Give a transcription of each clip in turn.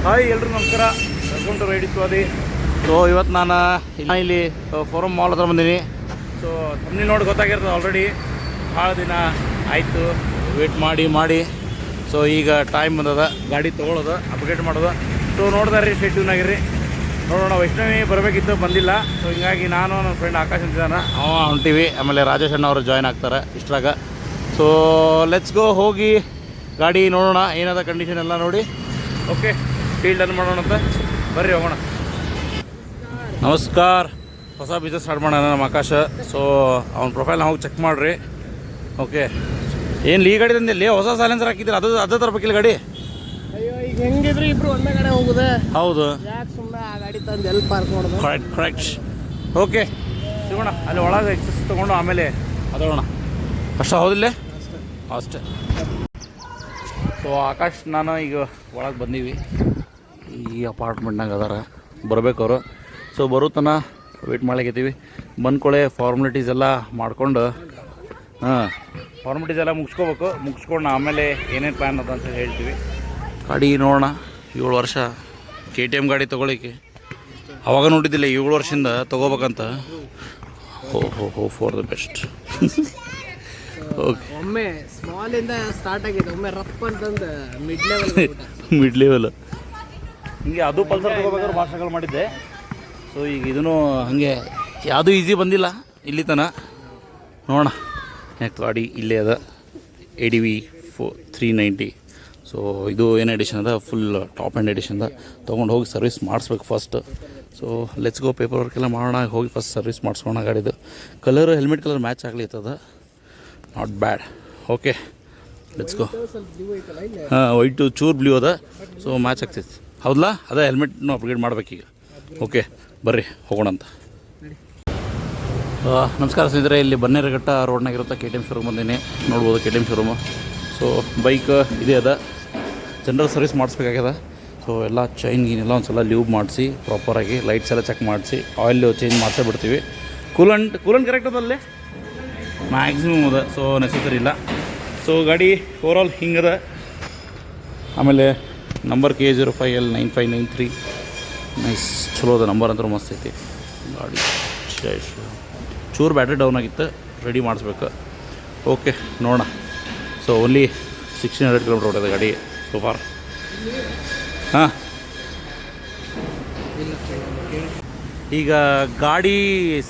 Hi ಎಲ್ರಿಗೂ ನಮಸ್ಕಾರ, welcome to ride ಸ್ವಾದಿ. So ಇವತ್ತು ನಾನು ಇಲ್ಲಿ ಫೋರಮ್ ಮಾಲ್ ಹತ್ರ ಬಂದೀನಿ. ಸೊ ತಮ್ಮಲ್ಲಿ ನೋಡಿ ಗೊತ್ತಾಗಿರ್ತದೆ ಆಲ್ರೆಡಿ, ಭಾಳ ದಿನ ಆಯಿತು ವೇಟ್ ಮಾಡಿ. ಸೊ ಈಗ ಟೈಮ್ ಬಂದದ ಗಾಡಿ ತೊಗೊಳೋದು, ಅಪ್ಡೇಟ್ ಮಾಡೋದು. ಸೊ ನೋಡ್ದೆ ರೀ, ಶೆಡ್ಯೂನಾಗಿರಿ ನೋಡೋಣ. ವೈಷ್ಣವಿ ಬರಬೇಕಿತ್ತು, ಬಂದಿಲ್ಲ. ಸೊ ಹಿಂಗಾಗಿ ನಾನು ನನ್ನ ಫ್ರೆಂಡ್ ಆಕಾಶ್ ಅಂತಿದ್ದಾನೆ, ಅವ ಹೊಂಟೀವಿ. ಆಮೇಲೆ ರಾಜೇಶ್ ಅಣ್ಣ ಅವರು ಜಾಯ್ನ್ ಆಗ್ತಾರೆ ಇಷ್ಟ್ರಾಗ. ಸೊ ಲೆಟ್ಸ್ ಗೋ, ಹೋಗಿ ಗಾಡಿ ನೋಡೋಣ ಏನದ ಕಂಡೀಷನ್ ಎಲ್ಲ ನೋಡಿ. ಓಕೆ, ಫೀಲ್ಡ್ ಅನ್ನು ಮಾಡೋಣ ಅಂತ ಬರ್ರಿ, ಹೋಗೋಣ. ನಮಸ್ಕಾರ. ಹೊಸ ಬಿಸ್ನೆಸ್ ಸ್ಟಾರ್ಟ್ ಮಾಡೋಣ ನಮ್ಮ ಆಕಾಶ. ಸೊ ಅವ್ನ ಪ್ರೊಫೈಲ್ನ ಹೋಗಿ ಚೆಕ್ ಮಾಡಿರಿ. ಓಕೆ, ಏನು ಈ ಗಾಡಿ ತಂದಿಲ್ಲ, ಹೊಸ ಸೈಲೆನ್ಸರ್ ಹಾಕಿದ್ರೆ ಅದೇ ತರಬೇಕಿಲ್ಲ ಗಾಡಿ. ಅಯ್ಯೋ, ಈಗ ಹೆಂಗಿದ್ರು ಇಬ್ರು ಒಂದೇ ಕಡೆ ಹೋಗುದೆ. ಹೌದು, ಯಾಕೆ ಸುಮ್ಮನೆ ಆ ಗಾಡಿ ತಂದು ಎಲ್ಲಿ ಪಾರ್ಕ್ ಮಾಡೋದು. ಕರೆಕ್ಟ್. ಓಕೆ, ಸಿಗೋಣ ಅಲ್ಲಿ ಒಳಗೆ ಎಕ್ಸಸ್ ತೊಗೊಂಡು ಆಮೇಲೆ ಅದೋಣ ಅಷ್ಟ. ಹೌದಿಲ್ಲ ಅಷ್ಟೇ. ಸೊ ಆಕಾಶ್ ನಾನು ಈಗ ಒಳಗೆ ಬಂದೀವಿ. ಈ ಅಪಾರ್ಟ್ಮೆಂಟ್ನಾಗ ಅದಾರ, ಬರಬೇಕು ಅವರು. ಸೊ ಬರುತ್ತನ ವೇಟ್ ಮಾಡ್ಲಿಕ್ಕೀವಿ. ಬಂದ್ಕೊಳ್ಳೆ ಫಾರ್ಮಾಲಿಟೀಸ್ ಎಲ್ಲ ಮಾಡ್ಕೊಂಡು, ಫಾರ್ಮಾಲಿಟೀಸ್ ಎಲ್ಲ ಮುಗಿಸ್ಕೊಂಡು ಆಮೇಲೆ ಏನೇನು ಪ್ಲ್ಯಾನ್ ಅದ ಅಂತ ಹೇಳ್ತೀವಿ. ಗಾಡಿ ನೋಡೋಣ. 7 ವರ್ಷ KTM ಗಾಡಿ ತೊಗೊಳಿಕ್ಕೆ ಅವಾಗ ನೋಡಿದ್ದಿಲ್ಲ, 7 ವರ್ಷದಿಂದ ತೊಗೋಬೇಕಂತ. ಹೋ ಫಾರ್ ದ ಬೆಸ್ಟ್. ಓಕೆ, ಒಮ್ಮೆ ಸ್ಮಾಲ್ ಇಂದ ಸ್ಟಾರ್ಟ್ ಆಗಿದೆ, ಒಮ್ಮೆ ರಫ್ ಅಂತಂದು ಮಿಡ್ ಲೆವೆಲ್ ಹಿಂಗೆ. ಅದು ಪಲ್ಸರ್ ತೊಗೋಬೇಕಾದ್ರೆ ಭಾಷೆಗಳು ಮಾಡಿದ್ದೆ. ಸೊ ಈಗ ಇದೂ ಹಾಗೆ ಯಾವುದೂ ಈಸಿ ಬಂದಿಲ್ಲ ಇಲ್ಲಿ ತನಕ. ನೋಡೋಣ. ನೆಕ್ಸ್ಟ್ ಗಾಡಿ ಇಲ್ಲೇ ಅದ, ADV 390. ಸೊ ಇದು ಏನು ಎಡಿಷನ್ ಅದ, ಫುಲ್ ಟಾಪ್ ಆ್ಯಂಡ್ ಎಡಿಷನ್ ಅದ. ತೊಗೊಂಡು ಹೋಗಿ ಸರ್ವಿಸ್ ಮಾಡಿಸ್ಬೇಕು first. So let's go, paper work ಎಲ್ಲ ಮಾಡೋಣ. ಹೋಗಿ ಫಸ್ಟ್ ಸರ್ವಿಸ್ ಮಾಡಿಸ್ಕೋಣ ಗಾಡಿದು. ಕಲರ್, ಹೆಲ್ಮೆಟ್ ಕಲರ್ ಮ್ಯಾಚ್ ಆಗ್ಲಿತ್ತದ, not bad. Okay, let's go. White ಚೂರು ಬ್ಲೂ ಅದ, ಸೊ ಮ್ಯಾಚ್ ಆಗ್ತೈತಿ. ಹೌದಲ್ಲ, ಅದೇ ಹೆಲ್ಮೆಟ್ನು ಅಪ್ಗ್ರೇಡ್ ಮಾಡ್ಬೇಕೀಗ. ಓಕೆ ಬರ್ರಿ, ಹೋಗೋಣ ಅಂತ. ನಮಸ್ಕಾರ ಸ್ನೇಹಿತರೆ, ಇಲ್ಲಿ ಬನ್ನೇರಘಟ್ಟ ರೋಡ್ನಾಗಿರುತ್ತೆ KTM ಶೋರೂಮ್ ಬಂದೀನಿ. ನೋಡ್ಬೋದು KTM ಶೋರೂಮು. ಸೊ ಬೈಕ್ ಇದೇ ಅದ, ಜನರಲ್ ಸರ್ವಿಸ್ ಮಾಡಿಸ್ಬೇಕಾಗ್ಯದ. ಸೊ ಎಲ್ಲ ಚೈನ್ ಗೀನೆಲ್ಲ ಒಂದು ಸಲ ಲ್ಯೂಬ್ ಮಾಡಿಸಿ ಪ್ರಾಪರಾಗಿ, ಲೈಟ್ಸ್ ಎಲ್ಲ ಚೆಕ್ ಮಾಡಿಸಿ, ಆಯಿಲ್ ಚೇಂಜ್ ಮಾಡಿಸೇ ಬಿಡ್ತೀವಿ. ಕೂಲಂಟ್ ಕರೆಕ್ಟ್ ಅದಲ್ಲೇ ಮ್ಯಾಕ್ಸಿಮಮ್ ಅದ, ಸೊ ನೆಸಸರಿ ಇಲ್ಲ. ಸೊ ಗಾಡಿ ಓವರಾಲ್ ಹಿಂಗದ. ಆಮೇಲೆ ನಂಬರ್ K05L9593 ನೈಸ್, ಚಲೋ ಅದ ನಂಬರ್. ಅಂತೂ ಮಸ್ತ್ ಐತಿ ಗಾಡಿ. ಚೂರು ಬ್ಯಾಟ್ರಿ ಡೌನ್ ಆಗಿತ್ತು, ರೆಡಿ ಮಾಡಿಸ್ಬೇಕು. ಓಕೆ ನೋಡೋಣ. ಸೊ ಓನ್ಲಿ 1600 ಕಿಲೋಮೀಟರ್ ಹೊಡೆದ ಗಾಡಿ ಸೊ ಫಾರ್. ಹಾಂ, ಈಗ ಗಾಡಿ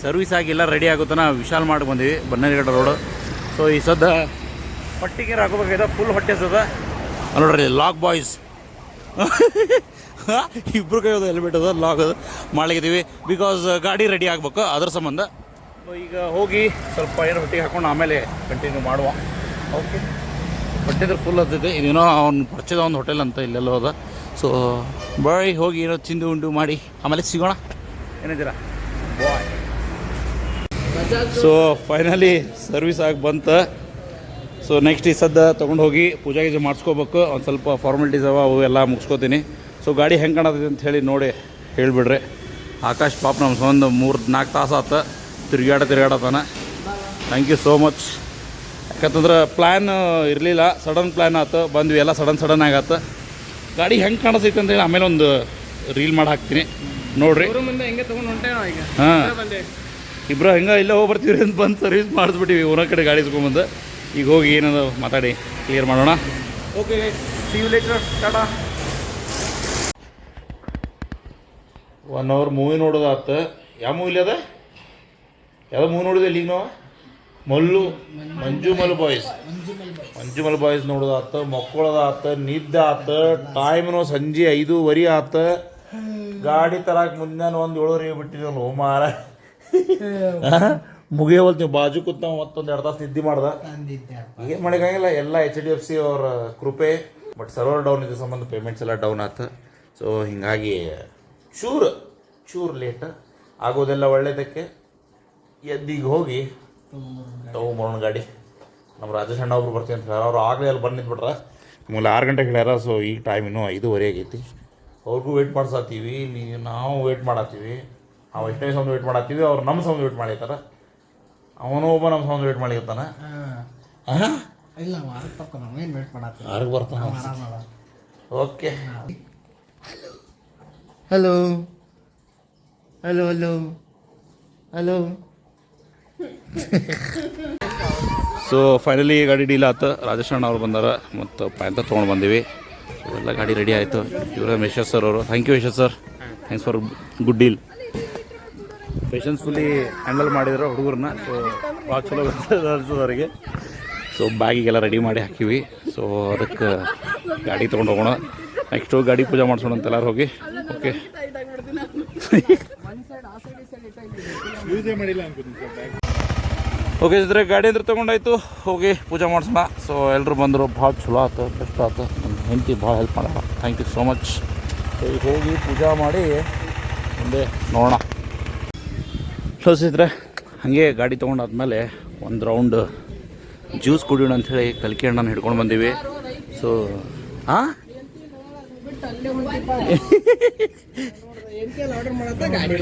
ಸರ್ವಿಸ್ ಆಗಿಲ್ಲ, ರೆಡಿ ಆಗುತ್ತಾನ ವಿಶಾಲ್ ಮಾಡಿ ಬಂದೀವಿ, ಬನ್ನೇರಘಟ್ಟ ರೋಡು. ಸೊ ಈ ಸದ್ದ ಪಟ್ಟಿಗೆ ಹಾಕೋಬೇಕಾಗಿದೆ, ಫುಲ್ ಹೊಟ್ಟೆ ಸದ ನೋಡ್ರಿ. ಲಾಕ್ ಬಾಯ್ಸ್ ಇಬ್ಬರು ಕೈ ಹೋದ ಹೆಲ್ಮೆಟ್ ಅದ, ಲಾಕ್ ಅದು ಮಾಡ್ಲಿಕ್ಕಿದ್ದೀವಿ. ಬಿಕಾಸ್ ಗಾಡಿ ರೆಡಿ ಆಗ್ಬೇಕು, ಅದ್ರ ಸಂಬಂಧ. ಸೊ ಈಗ ಹೋಗಿ ಸ್ವಲ್ಪ ಏನು ಹೊಟ್ಟಿಗೆ ಹಾಕೊಂಡು ಆಮೇಲೆ ಕಂಟಿನ್ಯೂ ಮಾಡುವ. ಓಕೆ, ಹೊಟ್ಟೆದ್ರೆ ಫುಲ್ ಹತ್ತೈತೆ. ಇದೇನೋ ಅವ್ನು ಪರಿಚಯದ ಒಂದು ಹೋಟೆಲ್ ಅಂತ ಇಲ್ಲೆಲ್ಲ ಹೋದ. ಸೊ ಬಾಯ್, ಹೋಗಿ ಏನೋ ತಿಂದು ಉಂಡು ಮಾಡಿ ಆಮೇಲೆ ಸಿಗೋಣ. ಏನಿದ್ದೀರಾ ಬಾಯ್. ಸೊ ಫೈನಲಿ ಸರ್ವಿಸ್ ಆಗಿ ಬಂತು. ಸೊ ನೆಕ್ಸ್ಟ್ ಈ ಸದ್ದ ತೊಗೊಂಡು ಹೋಗಿ ಪೂಜೆ ಗೀಜೆ ಮಾಡಿಸ್ಕೋಬೇಕು. ಒಂದು ಸ್ವಲ್ಪ ಫಾರ್ಮಾಲಿಟೀಸ್ ಅವ, ಅವು ಎಲ್ಲ ಮುಗಿಸ್ಕೋತೀನಿ. ಸೊ ಗಾಡಿ ಹೆಂಗೆ ಕಾಣತೈತೆ ಅಂತ ಹೇಳಿ ನೋಡಿ ಹೇಳಿಬಿಡ್ರಿ. ಆಕಾಶ್ ಪಾಪ ನಮ್ಮ ಒಂದು 3-4 ತಾಸು ಆತ ತಿರುಗಾಡತಾನೆ. Thank you so much. ಯಾಕಂತಂದ್ರೆ ಪ್ಲ್ಯಾನ್ ಇರಲಿಲ್ಲ, ಸಡನ್ ಪ್ಲ್ಯಾನ್ ಆಯ್ತು, ಬಂದ್ವಿ. ಎಲ್ಲ ಸಡನ್ ಆಗತ್ತೆ. ಗಾಡಿ ಹೆಂಗೆ ಕಾಣಿಸ್ತೈತೆ ಅಂತೇಳಿ ಆಮೇಲೆ ಒಂದು ರೀಲ್ ಮಾಡಿ ಹಾಕ್ತೀನಿ ನೋಡಿರಿ. ಹಾಂ, ಇಬ್ಬರು ಹೆಂಗೆ ಇಲ್ಲೇ ಹೋಗಿ ಬರ್ತೀವಿ ಅಂತ ಬಂದು ಸರ್ವಿಸ್ ಮಾಡಿಸ್ಬಿಟ್ಟಿವಿ. ಊರ ಕಡೆ ಗಾಡಿ ಇಸ್ಕೊಂಬಂದು ಈಗ ಹೋಗಿ ಏನದು ಮಾತಾಡಿ ಕ್ಲಿಯರ್ ಮಾಡೋಣ. ಓಕೆ, ಸಿ ಯು ಲೇಟರ್, ಟಾಟಾ. 1 hour ಮೂವಿ ನೋಡೋದಾತ. ಯಾವ ಮೂವಿಲಿ ಅದ, ಯಾವುದೋ ಮೂವಿ ನೋಡಿದೆ ಈಗ ನಾವು? ಮಂಜುಮಲ್ ಬಾಯ್ಸ್ ನೋಡೋದಾತ, ಮಕ್ಕಳದಾತ, ನಿದ್ದೆ ಆತ. ಟೈಮ್ನು ಸಂಜೆ 5:30 ಆತ. ಗಾಡಿ ತರಕ್ಕೆ ಮುಂಜಾನೆ 7:30 ಬಿಟ್ಟಿದ್ವಲ್ಲ ಮಾರ. ಮುಗಿಯವಲ್ತು ನೀವು ಬಾಜು ಕೂತ್ ನಾವು ಮತ್ತೊಂದು 2 ತಾಸು ನಿದ್ದೆ ಮಾಡ್ದೆ. ಏನು ಮಾಡೋಕ್ಕಾಗಿಲ್ಲ, ಎಲ್ಲ HDFC ಅವರ ಕೃಪೆ. ಬಟ್ ಸರ್ವರ್ ಡೌನ್ ಇದೆ ಸಂಬಂಧ ಪೇಮೆಂಟ್ಸ್ ಎಲ್ಲ ಡೌನ್ ಆಯ್ತು. ಸೊ ಹೀಗಾಗಿ ಚೂರು ಲೇಟ್ ಆಗೋದೆಲ್ಲ ಒಳ್ಳೇದಕ್ಕೆ. ಎದ್ದೀಗ ಹೋಗಿ ತೊಗೊಂಬರೋಣ ಗಾಡಿ. ನಮ್ಮ ರಾಜೇಶ್ ಅಣ್ಣ ಒಬ್ರು ಬರ್ತೀವಿ ಅಂತ ಹೇಳ್ಯಾರ. ಅವ್ರು ಆಗಲೇ ಅಲ್ಲಿ ಬಂದು ನಿಂತ್ಬಿಟ್ರೆ, ಆಮೇಲೆ 6 ಗಂಟೆಗೆ ಹೇಳ್ಯಾರ. ಸೊ ಈಗ ಟೈಮ್ ಇನ್ನೂ 5:30 ಆಗೈತಿ. ಅವ್ರಿಗೂ ವೆಯ್ಟ್ ಮಾಡ್ಸತ್ತೀವಿ, ಇಲ್ಲಿ ನಾವು ವೆಯ್ಟ್ ಮಾಡತ್ತೀವಿ. ನಾವು ಎಷ್ಟನೇ ಸೌಂಡ್ ವೆಯ್ಟ್ ಮಾಡತ್ತೀವಿ, ಅವ್ರು ನಮ್ಮ ಸೌಂಡ್ ವೆಯ್ಟ್ ಮಾಡಿರ್ತಾರ. ಅವನು ಒಬ್ಬ ನಮ್ಮ ಸೌಂಡ್ ವೆಯ್ಟ್ ಮಾಡಿರ್ತಾನೆ. ಇಲ್ಲ, 6 ಬರ್ತಾನೆ. Okay. Hello hello hello hello. So finally ಗಾಡಿ ಡೀಲ್ ಆಯ್ತು. ರಾಜೇಶ್ ಅಣ್ಣ ಅವ್ರು ಬಂದಾರ ಮತ್ತು ಪ್ಯಾಂತ ತೊಗೊಂಡು ಬಂದೀವಿ. ಎಲ್ಲ ಗಾಡಿ ರೆಡಿ ಆಯಿತು. ಇವರ ಮೆಷರ್ ಸರ್ ಅವರು. ಥ್ಯಾಂಕ್ ಯು ಮೆಷರ್ sir, thanks for good deal. Patiencefully handle ಮಾಡಿದ್ರು ಹುಡುಗರನ್ನ. ಸೊ ಭಾಳ ಚಲೋ ಅನ್ಸೋದು ಅವರಿಗೆ. ಸೊ ಬ್ಯಾಗಿಗೆಲ್ಲ ರೆಡಿ ಮಾಡಿ ಹಾಕಿವಿ. ಸೊ ಅದಕ್ಕೆ ಗಾಡಿ ತೊಗೊಂಡು ಹೋಗೋಣ. ನೆಕ್ಸ್ಟು ಗಾಡಿ ಪೂಜೆ ಮಾಡಿಸೋಣ ಅಂತ ಎಲ್ಲರೂ ಹೋಗಿ. ಓಕೆ ಓಕೆ ಇದ್ರೆ ಗಾಡಿ ಅಂದ್ರೆ ತೊಗೊಂಡಾಯ್ತು, ಹೋಗಿ ಪೂಜೆ ಮಾಡಿಸೋಣ. ಸೊ ಎಲ್ಲರೂ ಬಂದರು, ಭಾಳ ಚಲೋ ಆಯ್ತು, ಬೆಸ್ಟ್ ಆಯ್ತು. ನನ್ನ ಹೆಂಡತಿ ಭಾಳ ಹೆಲ್ಪ್ ಮಾಡೋಣ, thank you so much. So ಈಗ ಹೋಗಿ ಪೂಜೆ ಮಾಡಿ ಮುಂದೆ ನೋಡೋಣ. ಇದ್ರೆ ಹಾಗೆ ಗಾಡಿ ತೊಗೊಂಡಾದ್ಮೇಲೆ ಒಂದು ರೌಂಡ್ ಜ್ಯೂಸ್ ಕುಡಿಯೋಣ ಅಂಥೇಳಿ ಕಲ್ಕಿ ಹಣ್ಣನ್ನು ಹಿಡ್ಕೊಂಡು ಬಂದೀವಿ. ಸೊ ಹಾಂ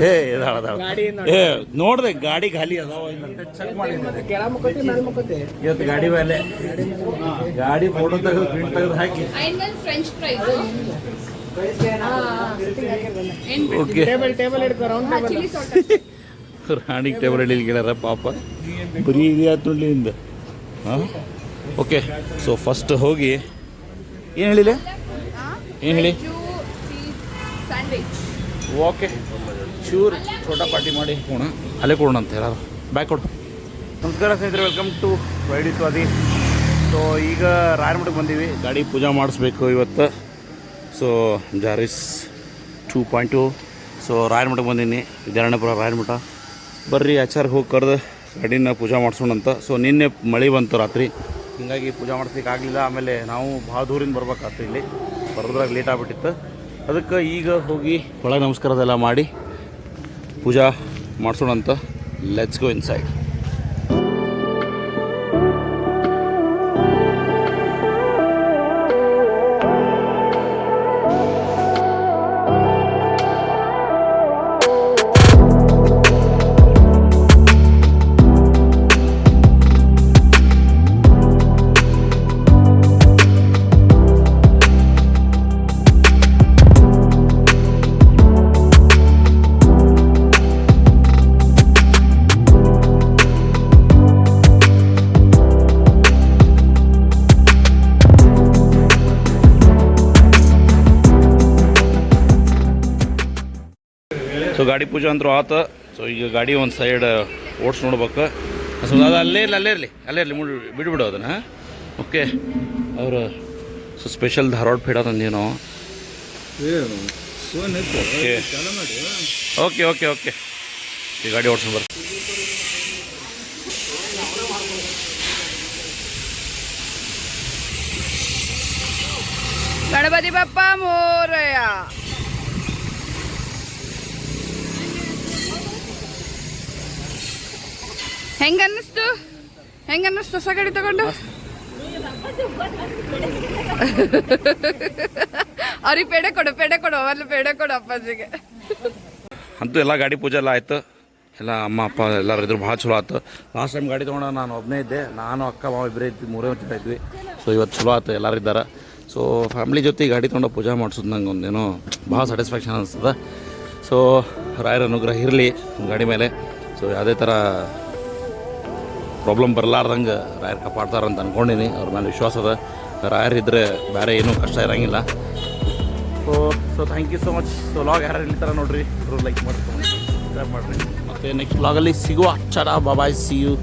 ಏ ನೋಡ್ದೆ ಗಾಡಿ ಖಾಲಿ ಅದಾವ ಚೆಕ್ ಮಾಡಿ ಇವತ್ತು ಗಾಡಿ ಮೇಲೆ ಗಾಡಿ ಫೋಟೋ ತೆಗೆದು ಪ್ರಿಂಟ್ ತೆಗೆದು ಹಾಕಿ. ಓಕೆ ರಾಣಿಗೆ ಟೇಬಲ್ ಹಿಡಿಲಿಕ್ಕಿಲ್ಲ ಪಾಪ, ಬರೀ ಇದಿಯಾತುಳ್ಳಿಯಿಂದ. ಹಾಂ ಓಕೆ. ಸೊ ಫಸ್ಟ್ ಹೋಗಿ ಏನು ಹೇಳಿಲ್ಲ, ಏನು ಹೇಳಿ. ಓಕೆ ಚೂರು ಛೋಟಾ ಪಾರ್ಟಿ ಮಾಡಿ ಹೋಗೋಣ, ಅಲ್ಲೇ ಕೊಡೋಣ ಅಂತ ಯಾರು ಬ್ಯಾಕ್ ಕೊಡು. ನಮಸ್ಕಾರ ಸ್ನೇಹಿತರೆ, ವೆಲ್ಕಮ್ ಟು ರೈಡಿ ಸ್ವಾದಿ. ಸೊ ಈಗ ರಾಯರಮಠಕ್ಕೆ ಬಂದೀವಿ, ಗಾಡಿ ಪೂಜೆ ಮಾಡಿಸ್ಬೇಕು ಇವತ್ತು. ಸೊ ಜಾರಿಸ್ 2.2. ಸೊ ರಾಯರಮಠಕ್ಕೆ ಬಂದೀನಿ, ವಿದ್ಯಾರಣ್ಯಪುರ ರಾಯರಮಠ. ಬರ್ರಿ ಆಚಾರ್ಯ ಹೋಗಿ ಕರೆದು ಗಾಡಿನ ಪೂಜೆ ಮಾಡಿಸೋಣ ಅಂತ. ಸೊ ನಿನ್ನೆ ಮಳೆ ಬಂತು ರಾತ್ರಿ, ಹೀಗಾಗಿ ಪೂಜೆ ಮಾಡಿಸ್ಲಿಕ್ಕೆ ಆಗಲಿಲ್ಲ. ಆಮೇಲೆ ನಾವು ಭಾಳ ದೂರಿಂದ ಬರ್ಬೇಕಾಗ್ತು, ಇಲ್ಲಿ ಬರೋದ್ರಾಗ ಲೇಟ್ ಆಗಿಬಿಟ್ಟಿತ್ತು. ಅದಕ್ಕೆ ಈಗ ಹೋಗಿ ಒಳಗೆ ನಮಸ್ಕಾರದೆಲ್ಲ ಮಾಡಿ ಪೂಜಾ ಮಾಡಿಸೋಣ ಅಂತ. Let's go inside. ಸೊ ಗಾಡಿ ಪೂಜೆ ಅಂತೂ ಆತು. ಸೊ ಈಗ ಗಾಡಿ ಒಂದು ಸೈಡ್ ಓಡಿಸಿ ನೋಡ್ಬೇಕು. ಸೊ ಅದು ಅಲ್ಲೇ ಇರಲಿ ಬಿಡ್ಬಿಡು ಅದನ್ನು. ಓಕೆ ಅವರು ಸೊ ಸ್ಪೆಷಲ್ ಧಾರವಾಡ ಪೇಡ ತಂದೀವಿ ನಾವು. ಓಕೆ ಓಕೆ ಓಕೆ ಈ ಗಾಡಿ ಓಡಿಸ್ಕೊಂಡು ಬರ್ತೀವಿ. ಗಣಪತಿ ಬಪ್ಪ ಮೋರಯ್ಯ. ಹೆಂಗನ್ನಿಸ್ತು ಹೊಸ ಗಾಡಿ ತಗೊಂಡು? ಅವ್ರಿಗೆ ಪೇಡೆ ಕೊಡು ಅವಲ್ಲಿ ಪೇಡೆ ಕೊಡು ಅಪ್ಪಾಜಿಗೆ. ಅಂತೂ ಎಲ್ಲ ಗಾಡಿ ಪೂಜೆ ಎಲ್ಲ ಆಯಿತು. ಎಲ್ಲ ಅಮ್ಮ ಅಪ್ಪ ಎಲ್ಲರೂ ಇದ್ರು, ಭಾಳ ಚಲೋ ಆಯ್ತು. ಲಾಸ್ಟ್ ಟೈಮ್ ಗಾಡಿ ತೊಗೊಂಡು ನಾನು ಒಬ್ಬನೇ ಇದ್ದೆ, ನಾನು ಅಕ್ಕ ಮಾವ ಇಬ್ಬರೇ ಇದ್ವಿ, 3 ಜನ ಇದ್ವಿ. ಸೊ ಇವತ್ತು ಚಲೋ ಆಯ್ತು, ಎಲ್ಲರೂ ಇದ್ದಾರೆ. ಸೊ ಫ್ಯಾಮ್ಲಿ ಜೊತೆ ಗಾಡಿ ತೊಗೊಂಡು ಪೂಜೆ ಮಾಡಿಸೋದು ನಂಗೆ ಒಂದೇನೋ ಭಾಳ ಸ್ಯಾಟಿಸ್ಫ್ಯಾಕ್ಷನ್ ಅನಿಸ್ತದೆ. ಸೊ ರಾಯರ ಅನುಗ್ರಹ ಇರಲಿ ಗಾಡಿ ಮೇಲೆ. ಸೊ ಯಾವುದೇ ಥರ ಪ್ರಾಬ್ಲಮ್ ಬರಲಾರ್ದಂಗೆ ರಾಯರ್ ಕಾಪಾಡ್ತಾರಂತ ಅಂದ್ಕೊಂಡಿನಿ. ಅವ್ರ ಮೇಲೆ ವಿಶ್ವಾಸ ಅದ. ರಾಯರಿದ್ದರೆ ಬೇರೆ ಏನೂ ಕಷ್ಟ ಇರೋಂಗಿಲ್ಲ. So thank you so much. So ಲಾಗ್ ಯಾರು ಇರ್ತಾರ ನೋಡಿರಿ, ಲೈಕ್ ಮಾಡಿ ಸಬ್ಸ್ಕ್ರೈಬ್ ಮಾಡಿರಿ. ಮತ್ತು ನೆಕ್ಸ್ಟ್ ವ್ಲಾಗಲ್ಲಿ ಸಿಗುವ. ಚಾಡಾ ಬಾಯ್, ಸಿ ಯು.